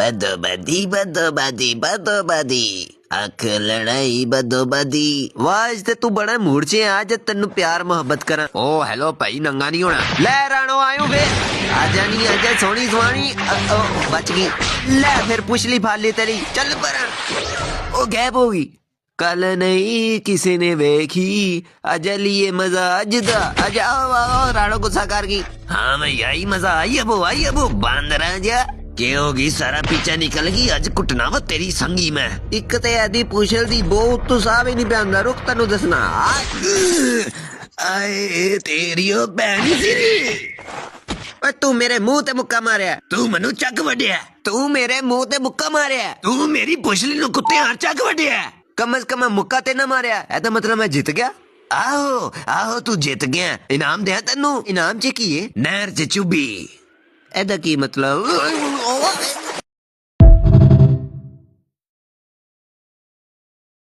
बदोबदी बदोबदी बदोबदी अख लड़ाई बदोबदी। वाज ते तू बड़ा मूड च आ जद तेनू प्यार मोहब्बत करा। ओ हेलो भाई नंगा नहीं होना। ले राणो आयो वे आजा नहीं आजा सोनी सुहानी बच गई। ले फिर पुछली फाली तेरी चल पर ओ गैप हो गई। कल नहीं किसी ने वेखी अज लिए मजा अज दा अज आओ राणो गुस्सा कर गई। हाँ मैं आई मजा आई अबो बंद रह जा के होगी सारा पीछा निकल गई अज कुटना वा तेरी संगी मैं। एक ते आदी पुछल दी बहुत तो साफ ही नहीं प्यांदा रुक तनु दसना। आए तेरी ओ भैन सिरी तू मेरे मुंह ते मुक्का मारिया। तू मनु चक वड्या। तू मेरे मुंह ते मुक्का मारिया। तू मेरी पुछली नु कुत्ते हार चक वड्या। कम से कम मुक्का ते ना मारिया ऐ मतलब मैं जित गया। आहो आहो तू जित गया इनाम दे तेनू। इनाम च की है नहर च चुभी। एदा की मतलब